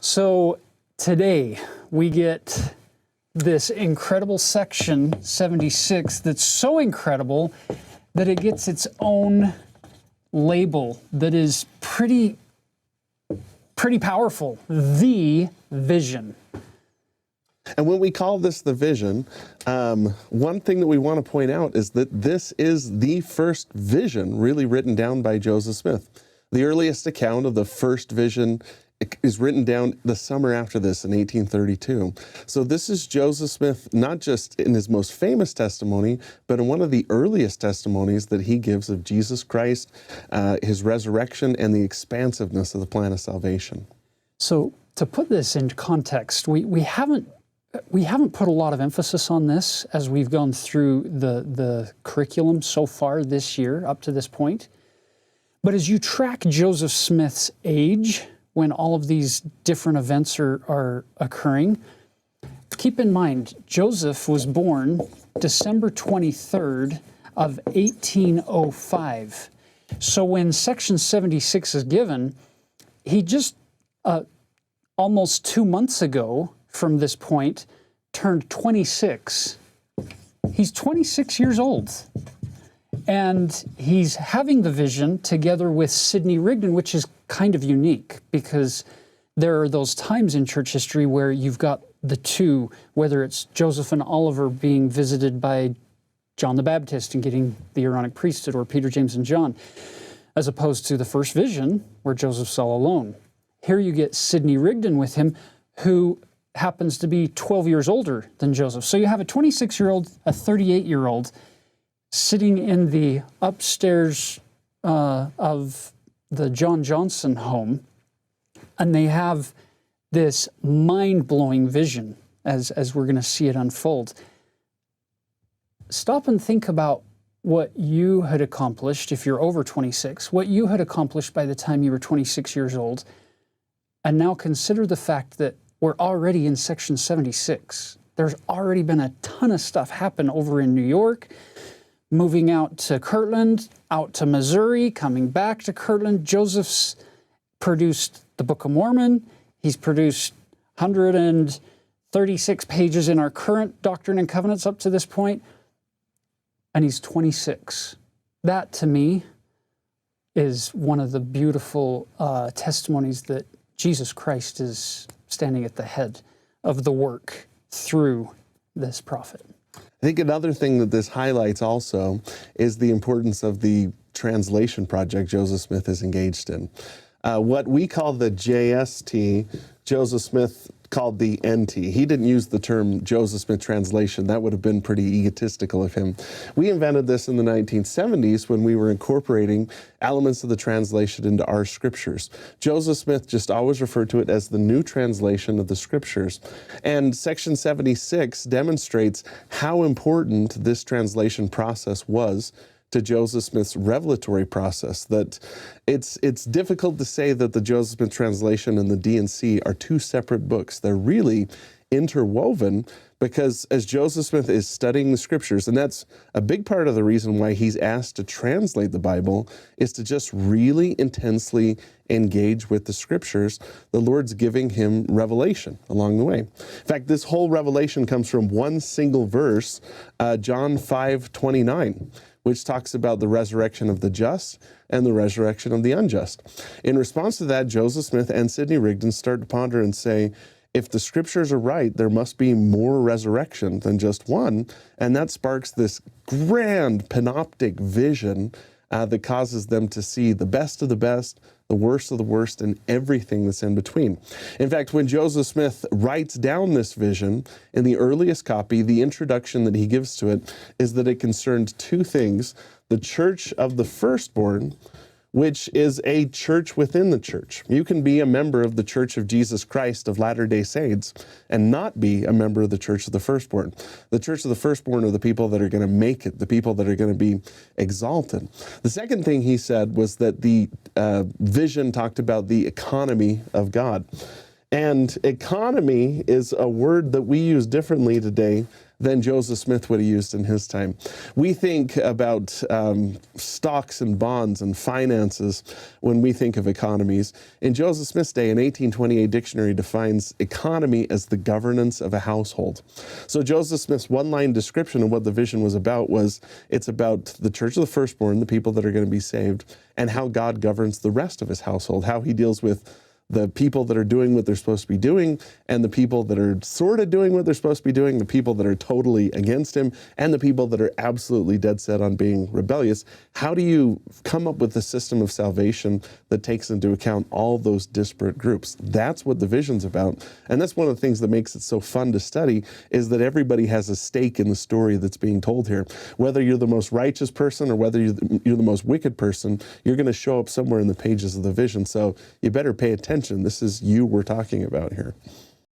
So today we get this incredible section 76 that's so incredible that it gets its own label that is pretty powerful. The vision. And when we call this the vision, one thing that we want to point out is that this is the first vision really written down by Joseph Smith. The earliest account of the first vision is written down the summer after this in 1832. So this is Joseph Smith, not just in his most famous testimony, but in one of the earliest testimonies that he gives of Jesus Christ, his resurrection, and the expansiveness of the plan of salvation. So to put this into context, we haven't put a lot of emphasis on this as we've gone through the curriculum so far this year, up to this point. But as you track Joseph Smith's age, when all of these different events are occurring, keep in mind, Joseph was born December 23rd of 1805. So when section 76 is given, he just almost 2 months ago from this point turned 26. He's 26 years old. And he's having the vision together with Sidney Rigdon, which is kind of unique because there are those times in church history where you've got the two, whether it's Joseph and Oliver being visited by John the Baptist and getting the Aaronic priesthood, or Peter, James, and John, as opposed to the first vision where Joseph's all alone. Here you get Sidney Rigdon with him, who happens to be 12 years older than Joseph. So you have a 26-year-old, a 38-year-old, sitting in the upstairs of the John Johnson home, and they have this mind-blowing vision as we're going to see it unfold. Stop and think about what you had accomplished if you're over 26, what you had accomplished by the time you were 26 years old, and now consider the fact that we're already in section 76. There's already been a ton of stuff happen over in New York, moving out to Kirtland, out to Missouri, coming back to Kirtland. Joseph's produced the Book of Mormon. He's produced 136 pages in our current Doctrine and Covenants up to this point, and he's 26. That, to me, is one of the beautiful testimonies that Jesus Christ is standing at the head of the work through this prophet. I think another thing that this highlights also is the importance of the translation project Joseph Smith is engaged in. What we call the JST, Joseph Smith called the NT. He didn't use the term Joseph Smith translation. That would have been pretty egotistical of him. We invented this in the 1970s when we were incorporating elements of the translation into our scriptures. Joseph Smith just always referred to it as the new translation of the scriptures. And section 76 demonstrates how important this translation process was to Joseph Smith's revelatory process. That it's difficult to say that the Joseph Smith translation and the D&C are two separate books. They're really interwoven because as Joseph Smith is studying the scriptures, and that's a big part of the reason why he's asked to translate the Bible, is to just really intensely engage with the scriptures. The Lord's giving him revelation along the way. In fact, this whole revelation comes from one single verse, John 5:29. which talks about the resurrection of the just and the resurrection of the unjust. In response to that, Joseph Smith and Sidney Rigdon start to ponder and say, if the scriptures are right, there must be more resurrection than just one. And that sparks this grand panoptic vision that causes them to see the best of the best, the worst of the worst, and everything that's in between. In fact, when Joseph Smith writes down this vision in the earliest copy, the introduction that he gives to it is that it concerned two things: the church of the firstborn, which is a church within the church. You can be a member of the Church of Jesus Christ of Latter-day Saints and not be a member of the Church of the Firstborn. The Church of the Firstborn are the people that are going to make it, the people that are going to be exalted. The second thing he said was that the vision talked about the economy of God. And economy is a word that we use differently today than Joseph Smith would have used in his time. We think about stocks and bonds and finances when we think of economies. In Joseph Smith's day, an 1828 dictionary defines economy as the governance of a household. So Joseph Smith's one-line description of what the vision was about was, it's about the church of the firstborn, the people that are going to be saved, and how God governs the rest of his household, how he deals with the people that are doing what they're supposed to be doing, and the people that are sort of doing what they're supposed to be doing, the people that are totally against him, and the people that are absolutely dead set on being rebellious. How do you come up with a system of salvation that takes into account all those disparate groups? That's what the vision's about. And that's one of the things that makes it so fun to study, is that everybody has a stake in the story that's being told here. Whether you're the most righteous person or whether you're the most wicked person, you're going to show up somewhere in the pages of the vision. So you better pay attention. This is you we're talking about here.